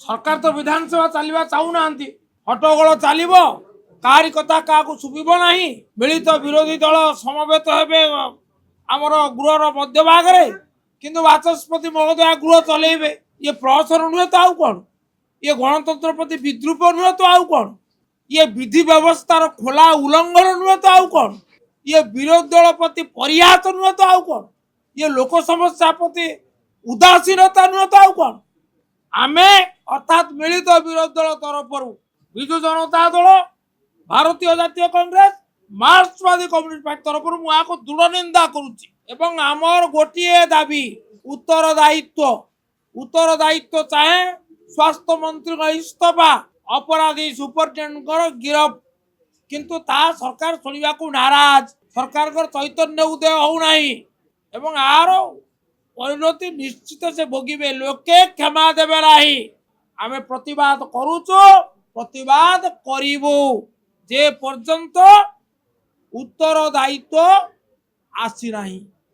सरकार तो विधानसभा चलवा चाहूना हट्टगोल चलो काहारी कथा क्या शुभ ना मिलित विरोधी दल समवेत हे आमर गृहर मध्यभाग किंतु बाचस्पति महोदय गृह चलेबे ये प्रहसन नुहे तो आउ कौन ये गणतंत्र प्रति विद्रूप नुहे तो आउ कौन ये विधि व्यवस्थार खोला उल्लंघन नुहे तो आउ कौन ये विरोधी दल प्रति परिहास नुहे तो आउ कौन ये लोक समस्या प्रति उदासीनता नुहे तो आउ कौन आमे अर्थात मिलित विरोधी दल तरफ विजु जनता दल भारतीय जातीय कांग्रेस मार्क्सवादी कम्युनिस्ट पार्टी तरफ मुझे दृढ़ निंदा करुच्ची एवं आमर गोटे दाबी उत्तरदायित्व चाहे स्वास्थ्य मंत्री इस्तफा अपराधी सुपरिटेडेंट गिरफ किंतु ता सरकार शुणा को नाराज सरकार चैतन्य उदय होना एवं आर परिणति निश्चित से भोगे लोके क्षमा देवे ना आम प्रतिवाद करुचु प्रतिवाद करिबु जे पर्यंत उत्तरदायित्व आसी नहीं।